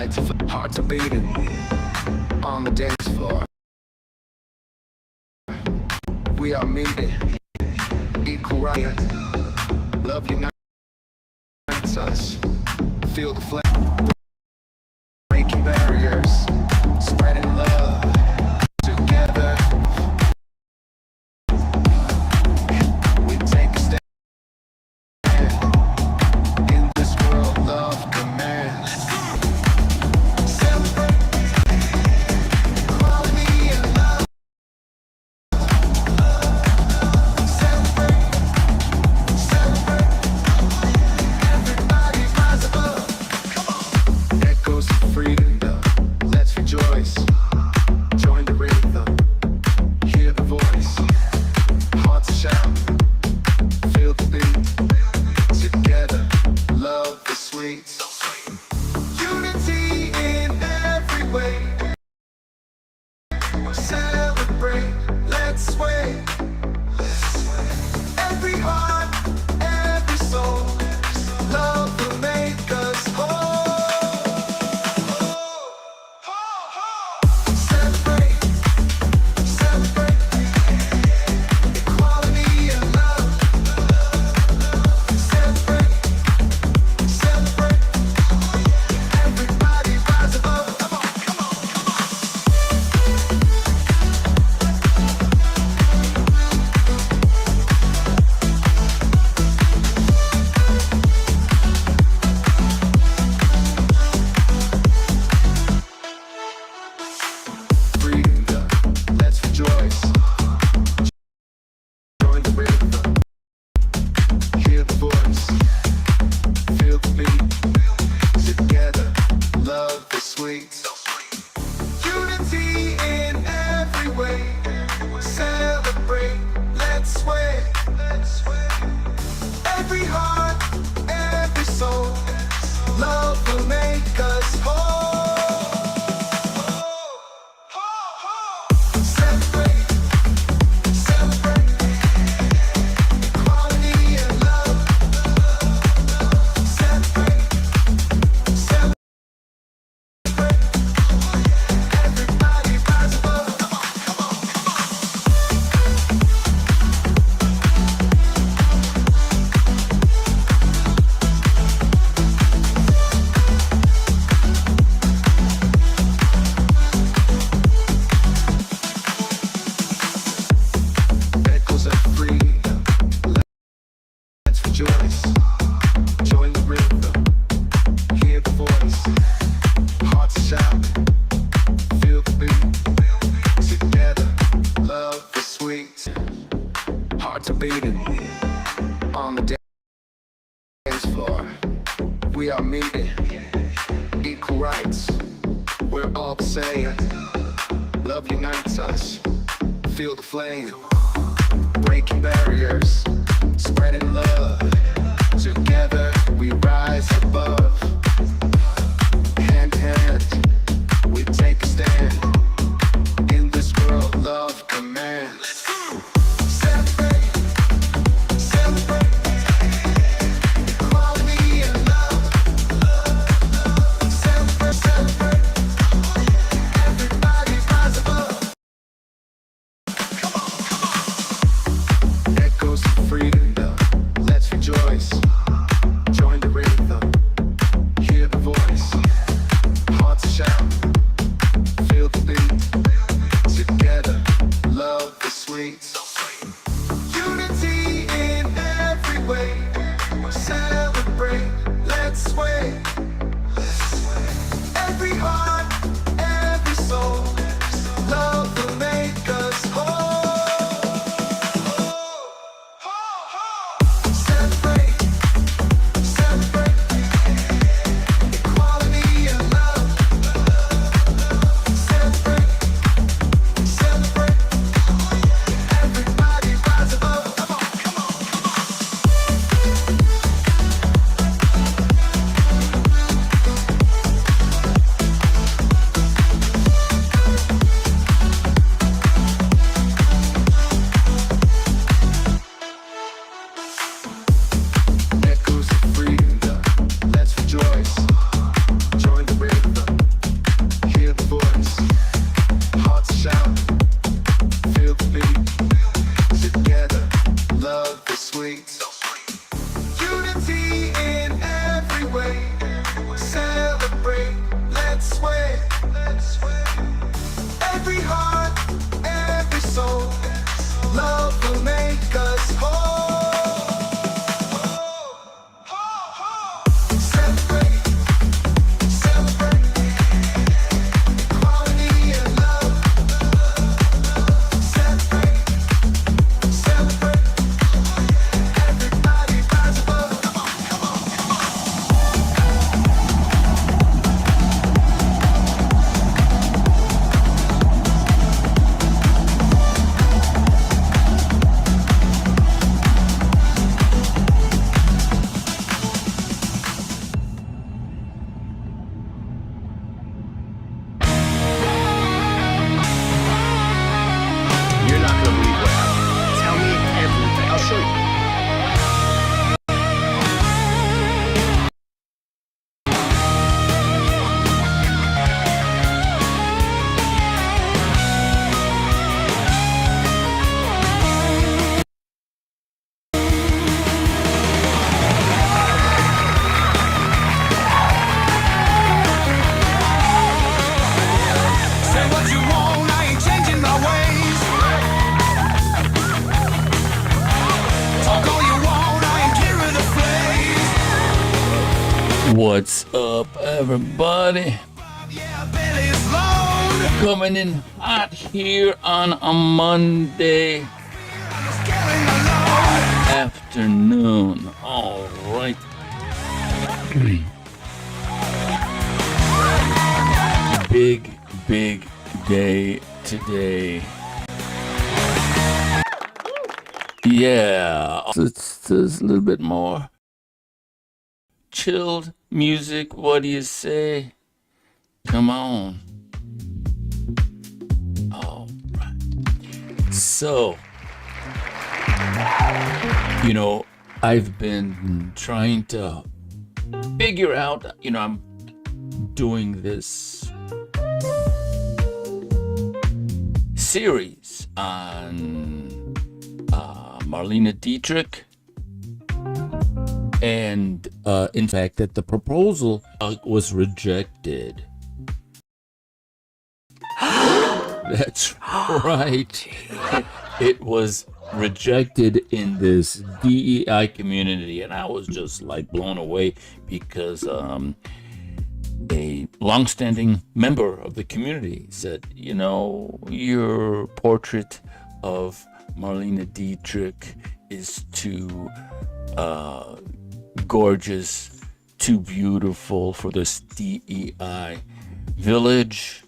lights, hearts are beating on the dance floor. We are meeting, equal right. Love unites us. Feel the flame, breaking barriers, spreading love together. We take a stand in this world. Love commands. Celebrate equality and love. Celebrate, celebrate. Everybody rise above. Come on. Echoes of freedom. Let's rejoice. Join the rhythm. Hear the voice. Hearts shout. Feel the beat. Together, love is sweet. Unity in every way. Celebrate. Let's sway. Every heart, every soul. Love will make us whole. Celebrate, celebrate. Equality and love. Celebrate, celebrate. Everybody rise above. Come on, come on, come on. Freedom, let's rejoice. Join the rhythm. Hear the voice. Feel the beat. Together, love is sweet. Unity in every way. Celebrate, let's sway. Every heart, every soul. Love will make us whole. Celebrate, celebrate. Equality and love. Celebrate, celebrate. Everybody rise above. Come on, come on, come on. Echoes of freedom. Let's rejoice. Join the rhythm. Hear the voice. Hearts shout. Feel the beat. Together, love is sweet. Hearts are beating on the dance floor. We are meeting, equal rights. We're all the same. Love unites us. Feel the flame, breaking barriers, spreading love. Together we rise above. Hand in hand, we take a stand. In this world, love commands. Celebrate, celebrate. Equality and love. Celebrate, celebrate. Everybody rise above. Come on, come on. Echoes of freedom. Let's rejoice. Join the rhythm. Hear the voice. Hearts shout. Feel the What's up, everybody? Coming in hot here on a Monday afternoon. All right. Big day today. Yeah, it's a little bit more chilled music. What do you say? Come on. All right. So, I've been trying to figure out, I'm doing this series on Marlene Dietrich. And in fact, that the proposal was rejected. That's right. It was rejected in this DEI community, and I was just like blown away because a longstanding member of the community said, your portrait of Marlene Dietrich is too gorgeous, too beautiful for this DEI village.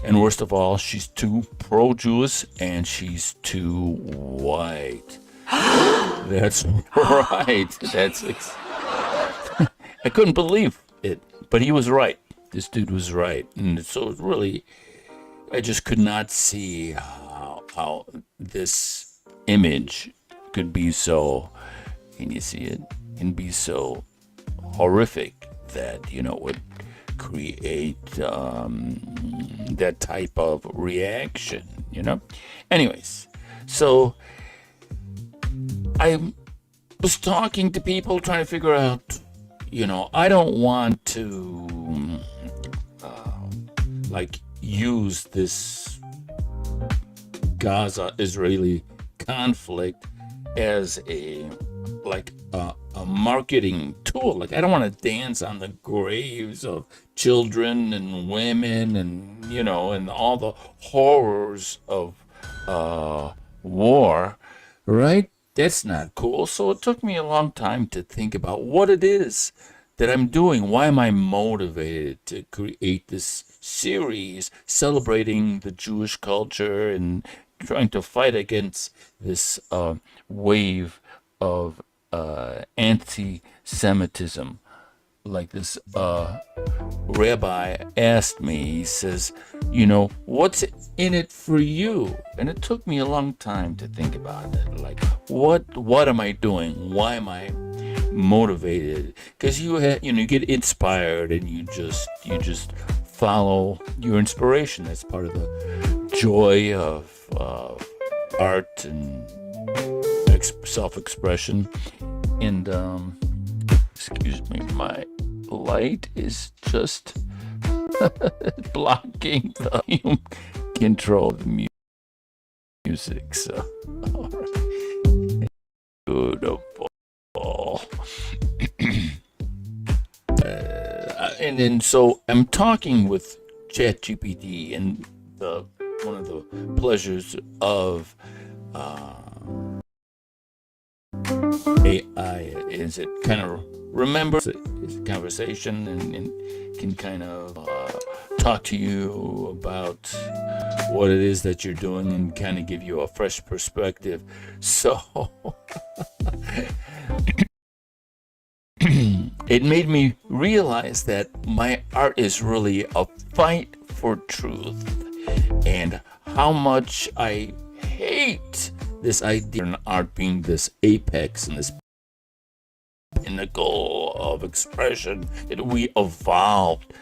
And worst of all, she's too pro-Jewish and she's too white. That's right. I couldn't believe it, but he was right. This dude was right. And so really, I just could not see how this image could be so, can you see it? Can be so horrific that, would create that type of reaction, Anyways, so I was talking to people trying to figure out, I don't want to use this Gaza-Israeli conflict as a marketing tool. I don't want to dance on the graves of children and women and and all the horrors of war, right? That's not cool. So it took me a long time to think about what it is that I'm doing. Why am I motivated to create this series celebrating the Jewish culture and trying to fight against this wave of anti-Semitism? Like this rabbi asked me, he says, what's in it for you? And it took me a long time to think about it. Like, what am I doing? Why am I motivated? Because you get inspired and you just follow your inspiration. That's part of the joy of art and self-expression. And excuse me, my light is just blocking the control of the music. So, all right. Beautiful. And then so I'm talking with ChatGPT, and one of the pleasures of AI is it kind of remembers it's a conversation and can kind of talk to you about what it is that you're doing and kind of give you a fresh perspective. So it made me realize that my art is really a fight for truth, and how much I hate this idea of art being this apex and this pinnacle of expression that we evolved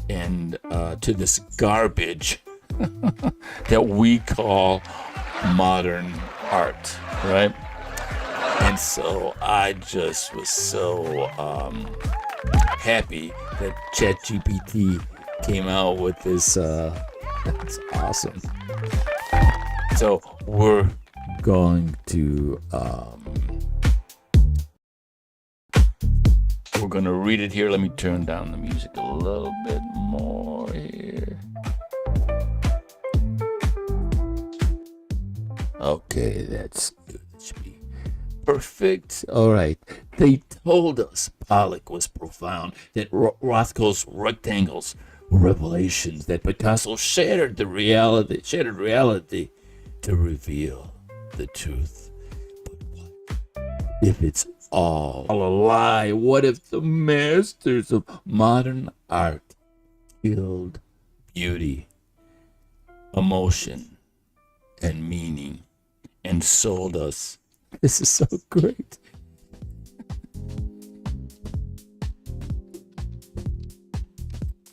and to this garbage that we call modern art, right? And so I just was so happy that ChatGPT came out with this. That's awesome. So we're going to gonna read it here. Let me turn down the music a little bit more here. Okay, that's good. That should be perfect. All right. They told us Pollock was profound, that Rothko's rectangles were revelations, that Picasso shattered reality to reveal the truth. But what if it's all a lie? What if the masters of modern art killed beauty, emotion, and meaning and sold us? This is so great.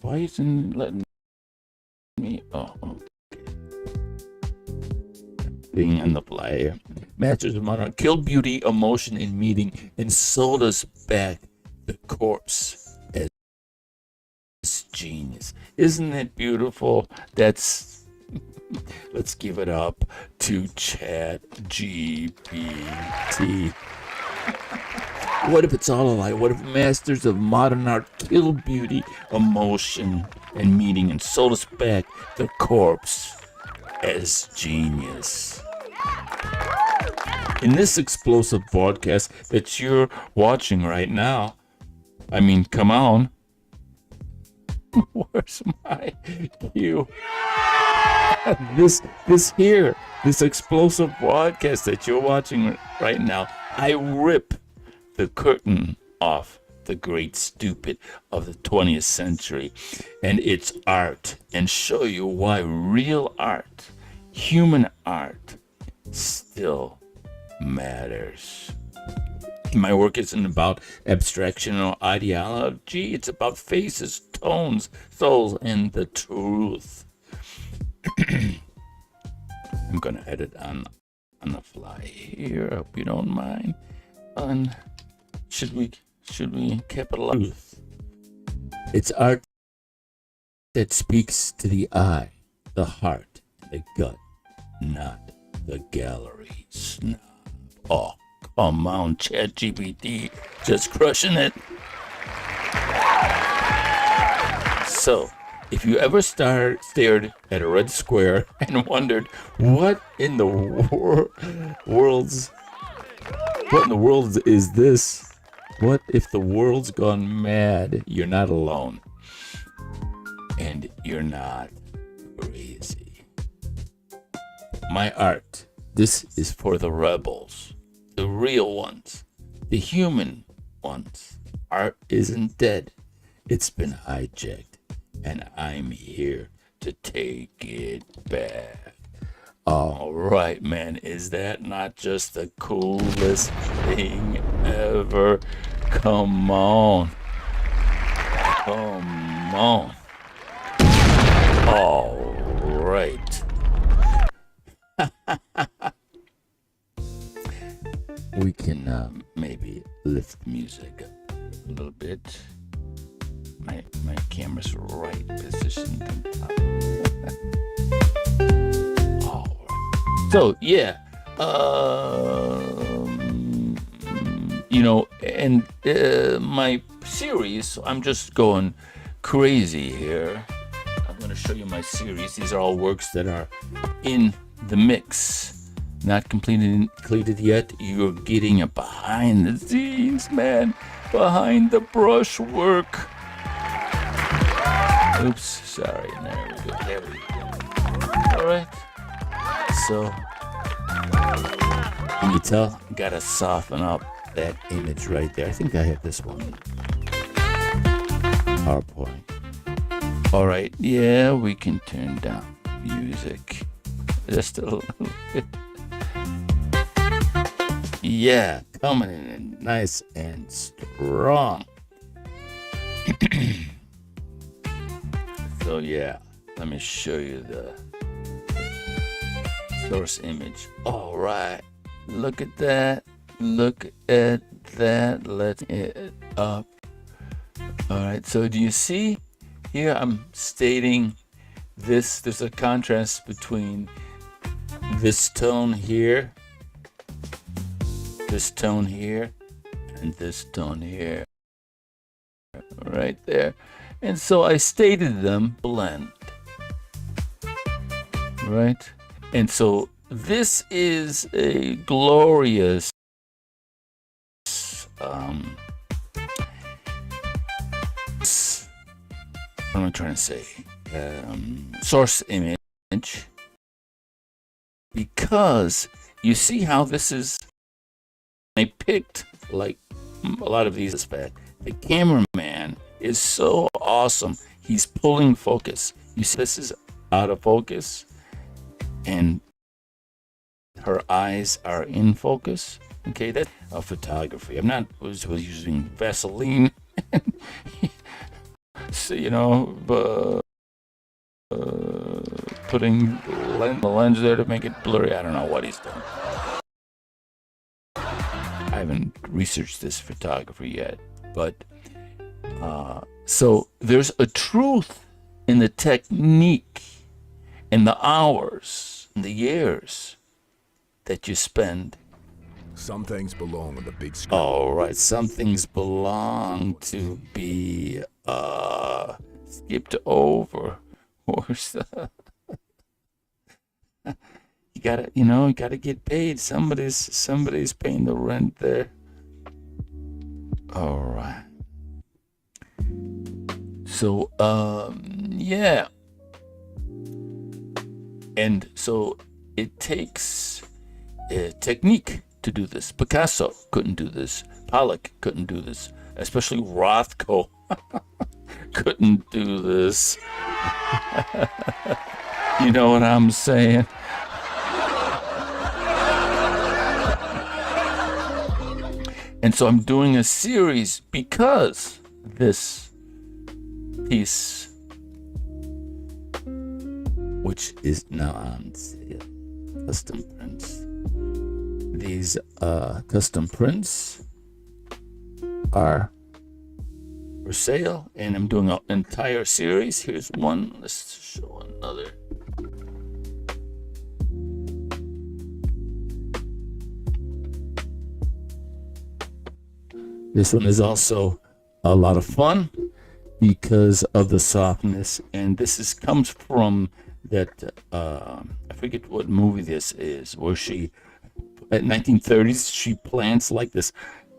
Why isn't it letting me? Oh, okay. Being on the fly. Masters of modern killed beauty, emotion, and meaning, and sold us back the corpse as genius. Isn't it beautiful? Let's give it up to Chat GPT. What if it's all a lie? What if masters of modern art killed beauty, emotion, and meaning and sold us back the corpse as genius? In this explosive broadcast that you're watching right now, I mean, come on. Where's my cue? This explosive broadcast that you're watching right now, I rip the curtain off the great stupid of the 20th century and its art, and show you why real art, human art, still matters. My work isn't about abstraction or ideology. It's about faces, tones, souls, and the truth. I'm gonna edit on the fly here. Hope you don't mind. And should we capitalize? It's art that speaks to the eye, the heart, the gut, not the gallery snob. Oh, come on, ChatGPT, just crushing it. So, if you ever stared at a red square and wondered what in the world is this? What if the world's gone mad? You're not alone. And you're not crazy. My art, this is for the rebels, the real ones, the human ones. Art isn't dead. It's been hijacked, and I'm here to take it back. All right, man, is that not just the coolest thing ever? Come on. Come on. All right. We can maybe lift the music up a little bit. My camera's right positioned on top. All right. So yeah, and my series. I'm just going crazy here. I'm going to show you my series. These are all works that are in the mix. Not completed yet. You're getting a behind the scenes, man. Behind the brushwork. Oops, sorry. There we go. All right. So, can you tell? Gotta soften up that image right there. I think I have this one. PowerPoint. All right. Yeah, we can turn down music just a little bit. Yeah, coming in nice and strong. So yeah, let me show you the source image. All right, look at that. Look at that. Let's it up. All right, so do you see here? I'm stating this. There's a contrast between this tone here, and this tone here. right there. And so I stated them blend, right? And so this is a glorious what am I trying to say? Source image, because you see how this is. I picked like a lot of these. The cameraman is so awesome. He's pulling focus. You see, this is out of focus, and her eyes are in focus. Okay, that's a photography. I'm not was using Vaseline, so, putting the lens there to make it blurry. I don't know what he's done. I haven't researched this photography yet, but so there's a truth in the technique and the hours and the years that you spend. Some things belong on the big screen. All right, some things belong to be skipped over. You gotta get paid. Somebody's paying the rent there. All right. So, yeah. And so it takes a technique to do this. Picasso couldn't do this. Pollock couldn't do this. Especially Rothko couldn't do this. You know what I'm saying? And so I'm doing a series because this piece, which is now on sale, custom prints. These custom prints are for sale, and I'm doing an entire series. Here's one. Let's show another. This one is also a lot of fun because of the softness, and this comes from that I forget what movie this is, where she at 1930s she plants like this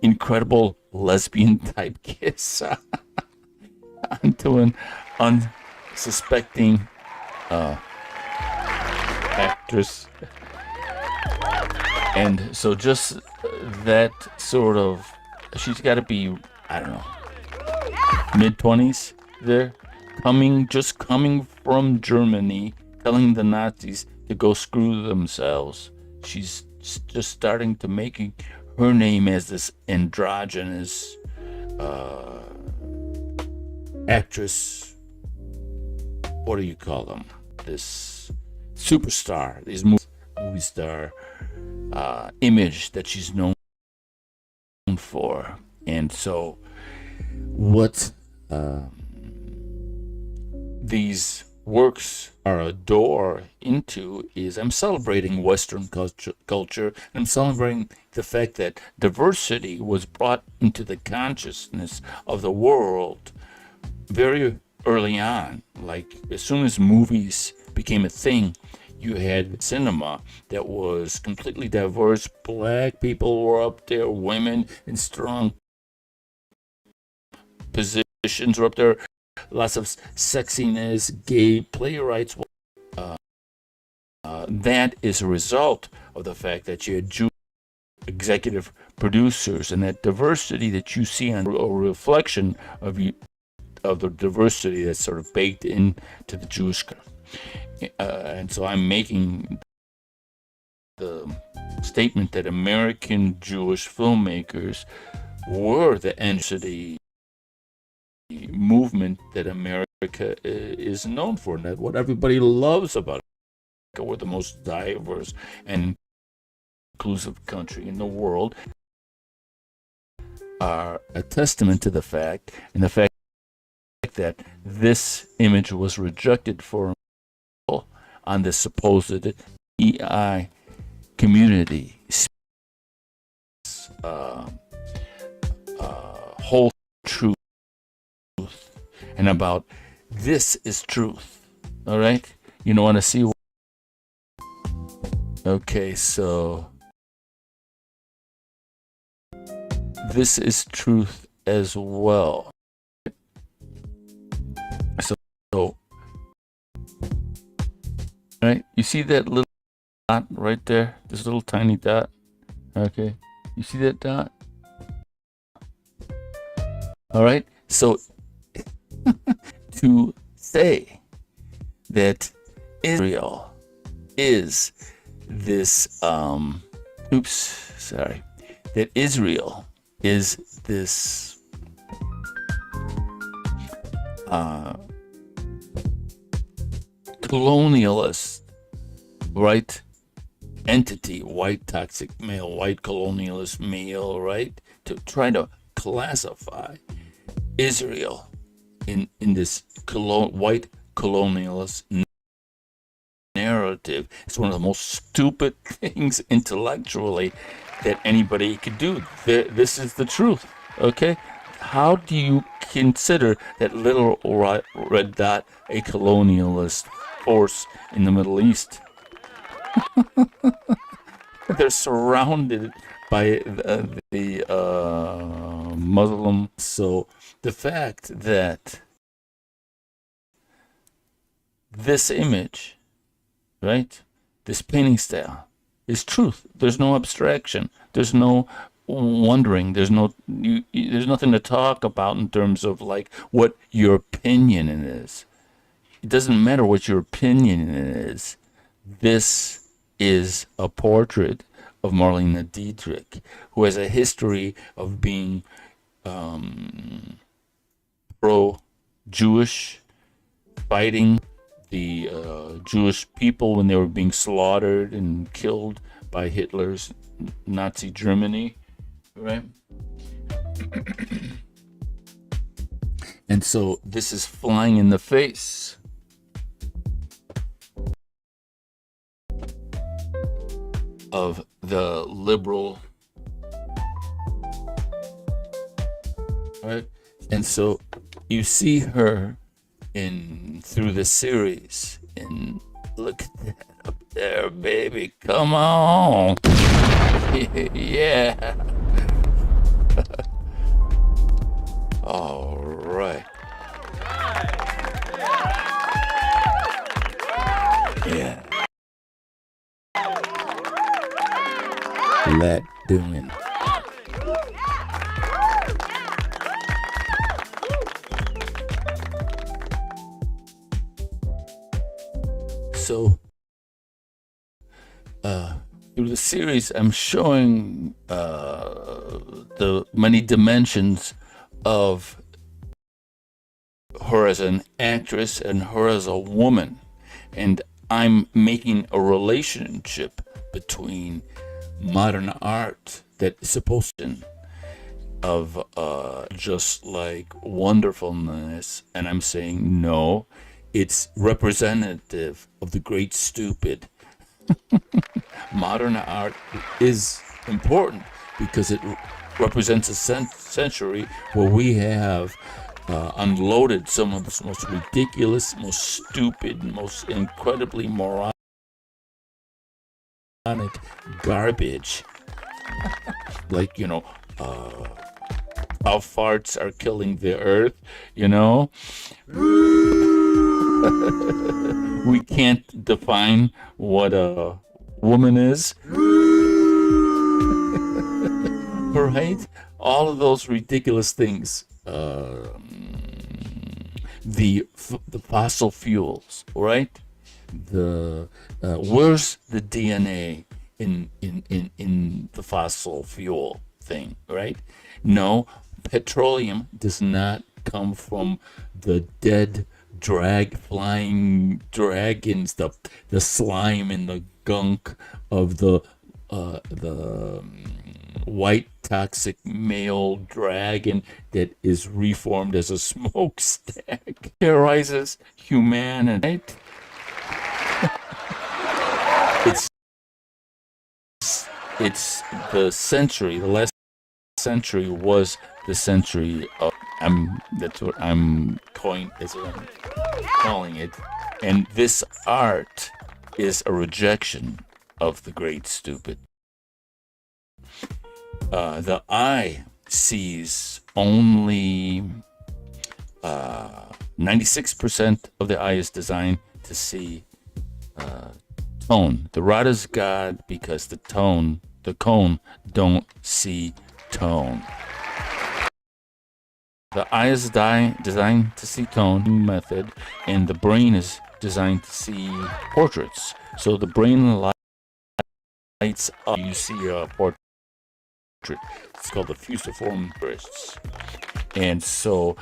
incredible lesbian type kiss onto an unsuspecting actress, and so just that sort of, she's got to be, I don't know, mid-20s there, coming from Germany, telling the Nazis to go screw themselves. She's just starting to making her name as this androgynous actress. What do you call them? This superstar, these movie star image that she's known for. And so what these works are a door into is I'm celebrating Western culture. I'm celebrating the fact that diversity was brought into the consciousness of the world very early on. Like as soon as movies became a thing, you had cinema that was completely diverse. Black people were up there, women in strong positions were up there, lots of sexiness, gay playwrights. That is a result of the fact that you had Jewish executive producers, and that diversity that you see on a reflection of the diversity that's sort of baked into the Jewish culture. And so I'm making the statement that American Jewish filmmakers were the entity movement that America is known for, and that what everybody loves about America. We're the most diverse and inclusive country in the world, are a testament to the fact, and the fact that this image was rejected for on the supposed EI community whole truth and about this is truth. All right? You don't want to see. Okay, so this is truth as well. So, right? You see that little dot right there? This little tiny dot. Okay, you see that dot? All right. So, to say that Israel is this, that Israel is this colonialist, right, entity, white toxic male, white colonialist male, right, to try to classify Israel in this white colonialist narrative. It's one of the most stupid things intellectually that anybody could do. This is the truth, okay? How do you consider that little red dot a colonialist force in the Middle East? They're surrounded by the Muslim. So the fact that this image, right, this painting style is truth. There's no abstraction. There's no wondering. There's nothing to talk about in terms of like what your opinion is. It doesn't matter what your opinion is. This is a portrait of Marlene Dietrich, who has a history of being pro-Jewish, fighting the Jewish people when they were being slaughtered and killed by Hitler's Nazi Germany, right? And so this is flying in the face of the liberal, right? And so you see her through the series, and look at that up there, baby. Come on. Yeah. All right. Yeah. Let doing. So, through the series, I'm showing the many dimensions of her as an actress and her as a woman. And I'm making a relationship between modern art that is supposed to of just like wonderfulness, and I'm saying no, it's representative of the great stupid. Modern art is important because it represents a century where we have unloaded some of the most ridiculous, most stupid, most incredibly moronic garbage. Like, how farts are killing the earth, We can't define what a woman is. Right? All of those ridiculous things. The fossil fuels, right? Where's the DNA in the fossil fuel thing, right? No, petroleum does not come from the dead flying dragons, the slime and the gunk of the white toxic male dragon that is reformed as a smokestack. Terrorizes humanity. It's the century. The last century was the century of That's what I'm calling. That's what I'm calling it. And this art is a rejection of the great stupid. The eye sees only 96% of the eye is designed to see tone. The rod is God because the cone don't see tone. The eye is designed to see tone method, and the brain is designed to see portraits. So the brain lights up. You see a portrait. It's called the fusiform bursts. And so,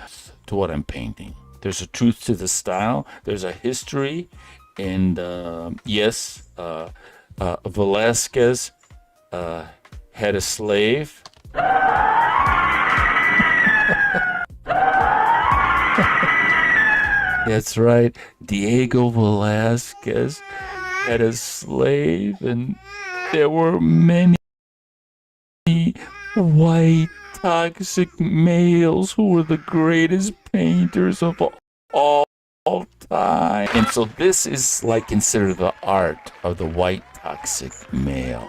to what I'm painting, there's a truth to the style. There's a history, and yes, Velasquez had a slave. That's right. Diego Velasquez had a slave, and there were many white toxic males who were the greatest painters of all time. And so this is like considered the art of the white toxic male.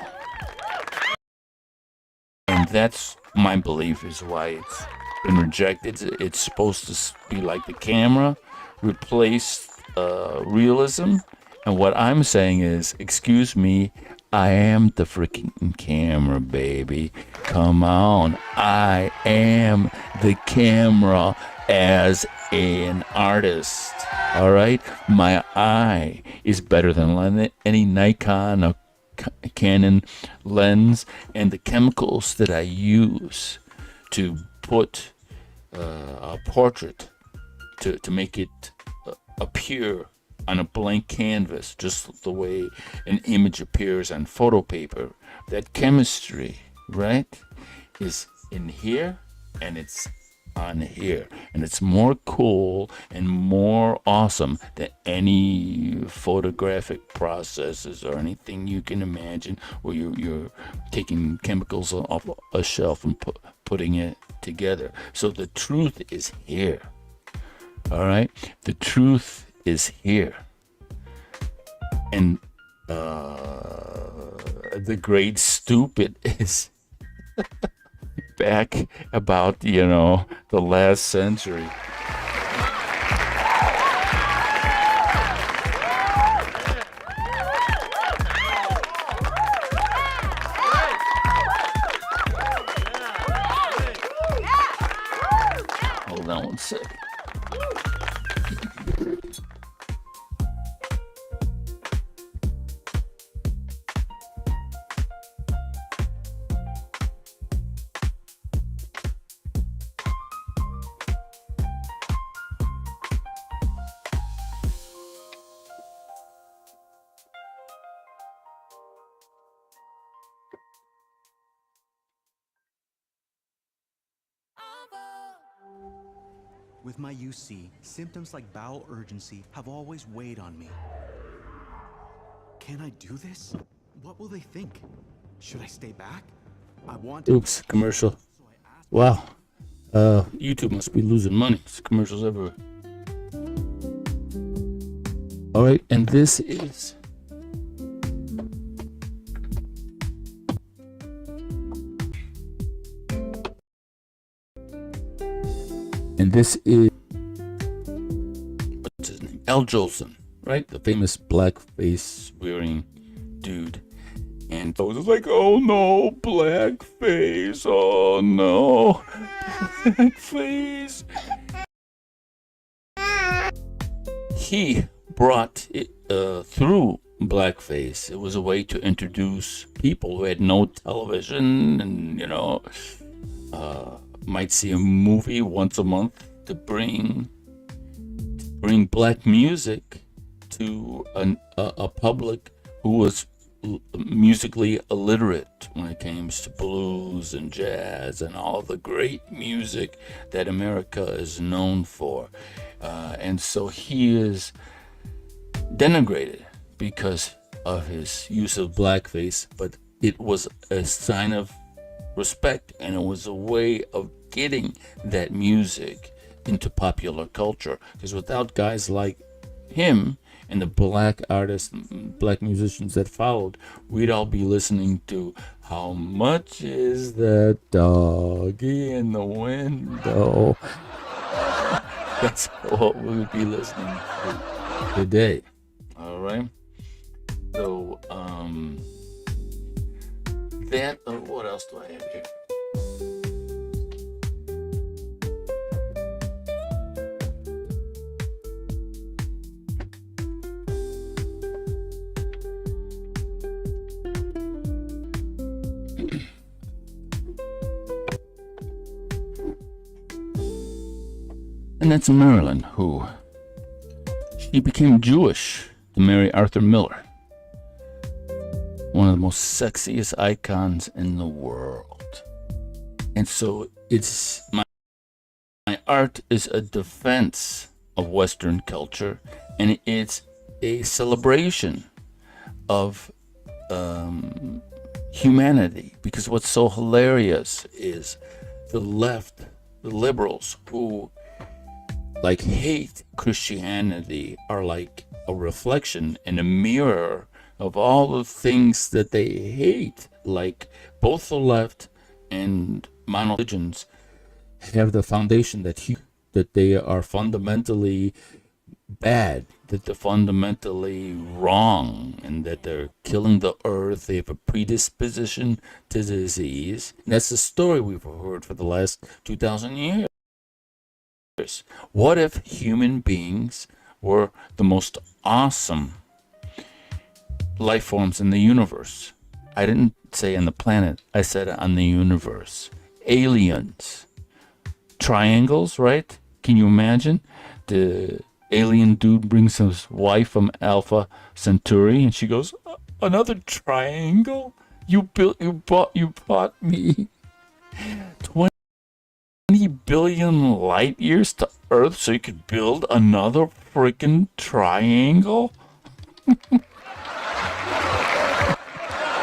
And that's my belief is why it's been rejected. It's supposed to be like the camera replaced realism. And what I'm saying is, excuse me, I am the freaking camera, baby. Come on. I am the camera as an artist. All right? My eye is better than any Nikon or Canon lens, and the chemicals that I use to put a portrait to make it appear on a blank canvas, just the way an image appears on photo paper. That chemistry, right, is in here and it's on here. And it's more cool and more awesome than any photographic processes or anything you can imagine where you're taking chemicals off a shelf and putting it together. So the truth is here. All right? The truth is here. And the great stupid is back about, the last century. Hold on one sec. With my UC, symptoms like bowel urgency have always weighed on me. Can I do this? What will they think? Should I stay back? I want to. Oops, commercial. Wow. YouTube must be losing money. It's commercials everywhere. All right, and this is what's his name? Al Jolson, right? The famous blackface wearing dude. And I was like, oh no, blackface, oh no, blackface. He brought it through blackface. It was a way to introduce people who had no television and, might see a movie once a month to bring black music to a public who was musically illiterate when it came to blues and jazz and all the great music that America is known for. And so he is denigrated because of his use of blackface, but it was a sign of respect, and it was a way of getting that music into popular culture. Because without guys like him and the black artists, black musicians that followed, we'd all be listening to "How Much Is That Doggy in the Window?" That's what we would be listening to today. All right. So, what else do I have here? And that's Marilyn, who she became Jewish to marry Arthur Miller, one of the most sexiest icons in the world. And so it's my art is a defense of Western culture, and it's a celebration of humanity. Because what's so hilarious is the left, the liberals who like hate Christianity, are like a reflection and a mirror of all the things that they hate. Like both the left and mono-religions have the foundation that they are fundamentally bad, that they're fundamentally wrong, and that they're killing the earth. They have a predisposition to disease. And that's the story we've heard for the last 2,000 years. What if human beings were the most awesome life forms in the universe? I didn't say on the planet, I said on the universe. Aliens. Triangles, right? Can you imagine? The alien dude brings his wife from Alpha Centauri and she goes, "Another triangle? You bought me 20 billion light years to Earth so you could build another freaking triangle?"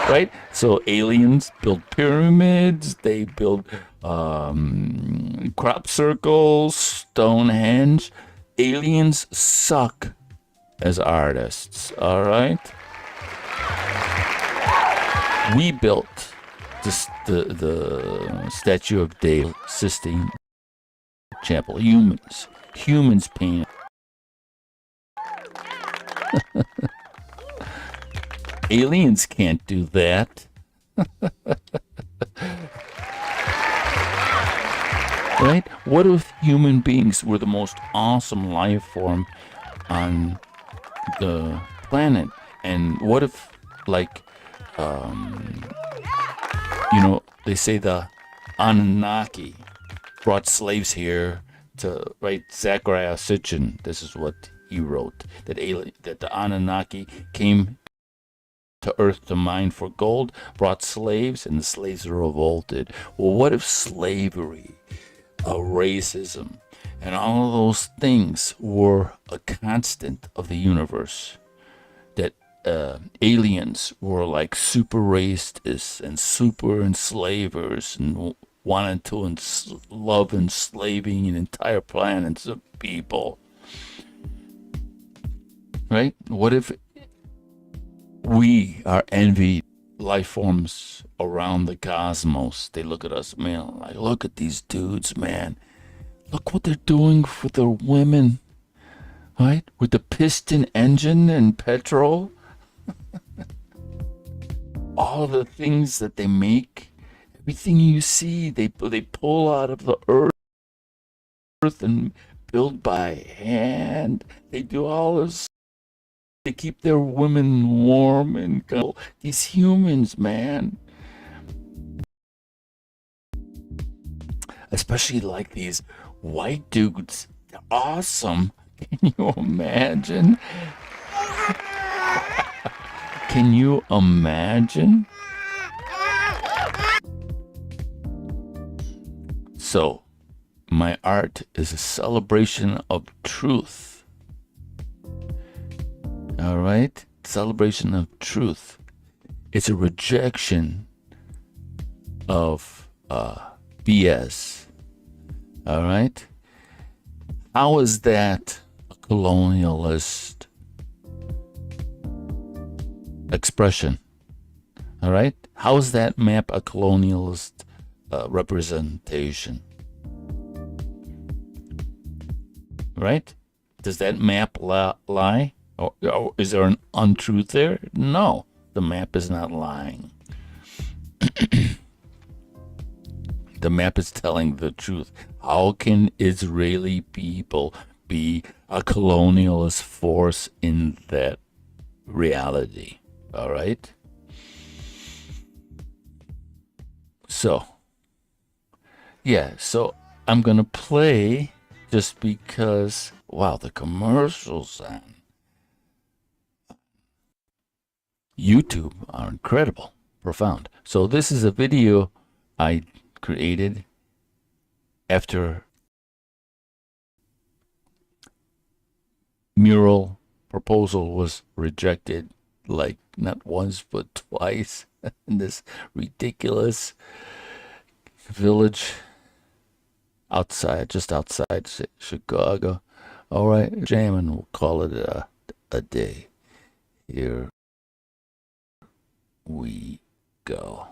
Right? So aliens build pyramids, they build crop circles, Stonehenge. Aliens suck as artists, all right? We built the Statue of David, Sistine Chapel. Humans painted. Aliens can't do that. Right? What if human beings were the most awesome life form on the planet? And what if, like, they say the Anunnaki brought slaves here to write Zachariah Sitchin. This is what he wrote, that the Anunnaki came to Earth to mine for gold, brought slaves, and the slaves revolted. Well, what if slavery, racism, and all of those things were a constant of the universe? That aliens were like super racists and super enslavers and wanted to love enslaving an entire planets of people. Right? What if we are envied life forms around the cosmos? They look at us, man, like, look at these dudes, man. Look what they're doing for their women, right? With the piston engine and petrol. All the things that they make, everything you see, they pull out of the earth and build by hand. They do all this. They keep their women warm and cool. These humans, man. Especially like these white dudes. They're awesome. Can you imagine? Can you imagine? So, my art is a celebration of truth. All right? Celebration of truth. It's a rejection of BS. All right? How is that a colonialist expression? All right? How is that map a colonialist representation? Right? Does that map lie? Or is there an untruth there? No, the map is not lying. The map is telling the truth. How can Israeli people be a colonialist force in that reality? All right? So, yeah, so I'm going to play just because, wow, the commercials on YouTube are incredible, profound. So this is a video I created after mural proposal was rejected, like not once but twice in this ridiculous village just outside Chicago. All right, jamming, we'll call it a day. Here we go.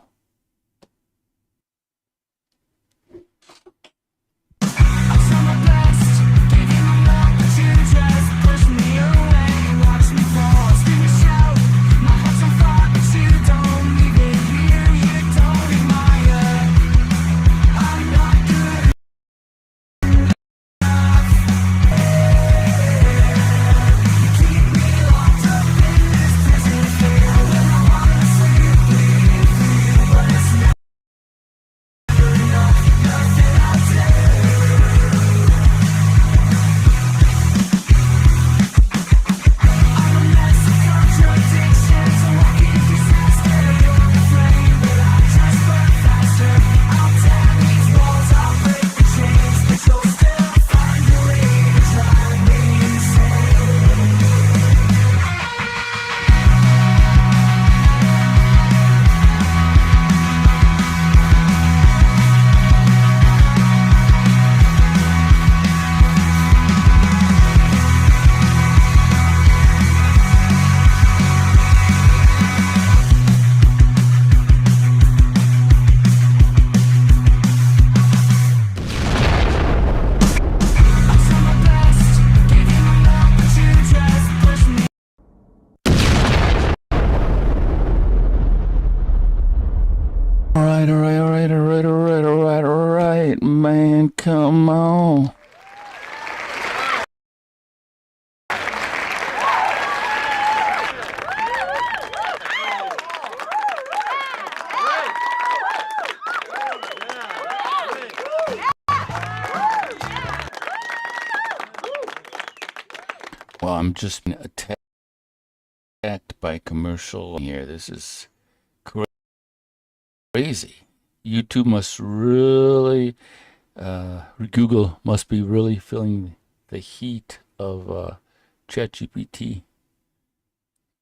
All right, man, come on. Well, I'm just being attacked by commercial here. This is crazy. YouTube must really, Google must be really feeling the heat of ChatGPT.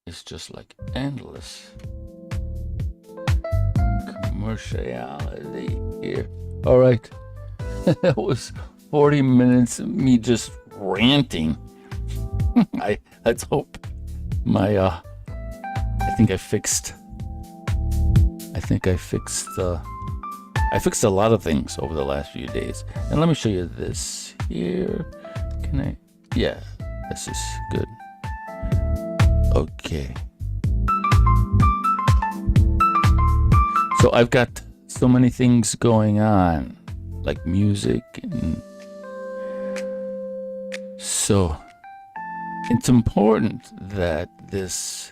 It's just like endless commerciality here. All right, that was 40 minutes of me just ranting. Let's hope my I think I fixed I fixed a lot of things over the last few days. And let me show you this here. Can I? Yeah, this is good. Okay. So I've got so many things going on, like music, and so it's important that this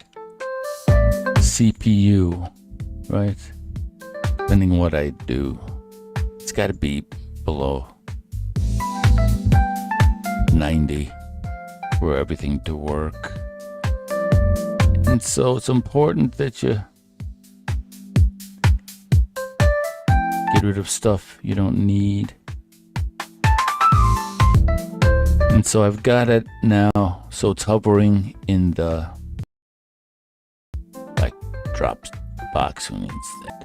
CPU, right? Depending on what I do, it's got to be below 90 for everything to work. And so it's important that you get rid of stuff you don't need. And so I've got it now, so it's hovering in the like drops box. Who needs that?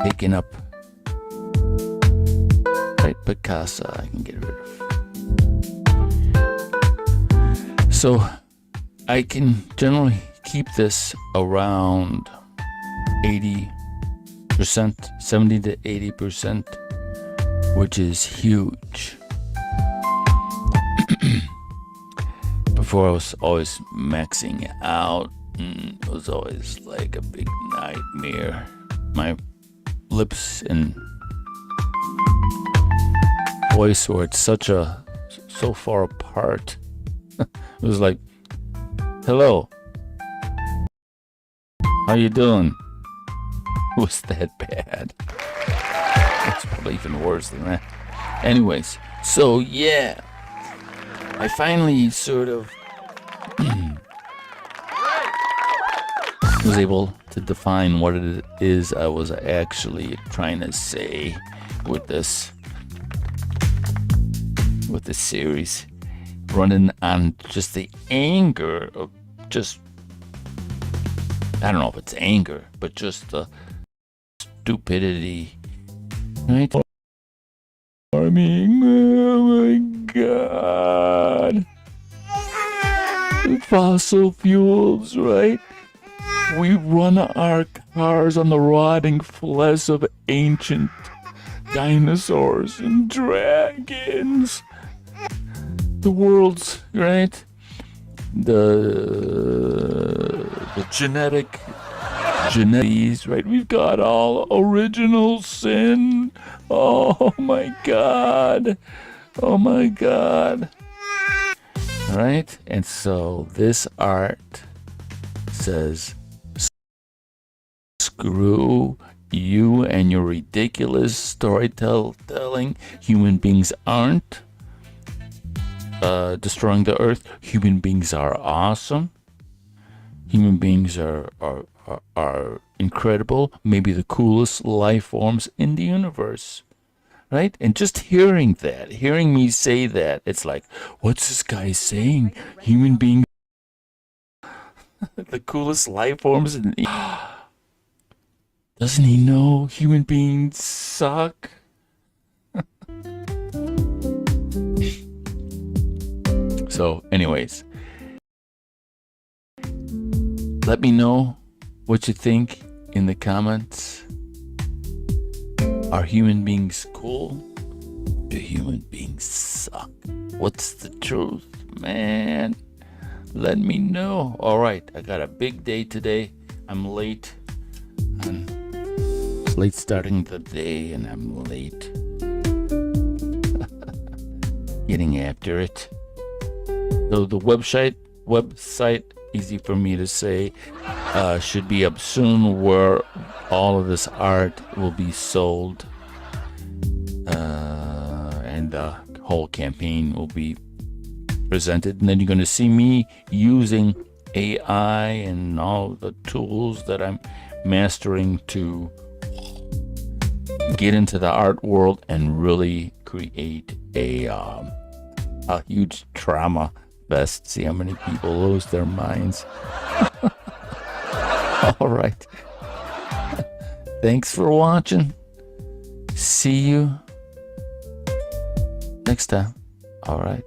taken up. Right, Picasso, I can get rid of. So I can generally keep this around 80%, 70 to 80%, which is huge. Before I was always maxing out, and it was always like a big nightmare. My lips and voice were so far apart. It was like, hello, how you doing? It was that bad. It's probably even worse than that. Anyways, so yeah, I finally sort of was able to define what it is I was actually trying to say with this series, running on just the anger of just, I don't know if it's anger, but just the stupidity, right? Farming, oh my god. Fossil fuels, right? We run our cars on the rotting flesh of ancient dinosaurs and dragons. The world's, right? The genetics, right? We've got all original sin. Oh my god. Oh my god. Right? And so this art says, screw you and your ridiculous storytelling. Human beings aren't destroying the earth. Human beings are awesome. Human beings are incredible, maybe the coolest life forms in the universe, right? And just hearing me say that, it's like, what's this guy saying? Human beings, the coolest life forms in the... Doesn't he know human beings suck? So, anyways, let me know what you think in the comments. Are human beings cool? Do human beings suck? What's the truth, man? Let me know. All right, I got a big day today. I'm late. It's late starting the day, and I'm late getting after it. So the website, easy for me to say, should be up soon, where all of this art will be sold, and the whole campaign will be presented. And then you're going to see me using AI and all the tools that I'm mastering to get into the art world and really create a huge trauma fest. See how many people lose their minds. All right. Thanks for watching. See you next time. All right.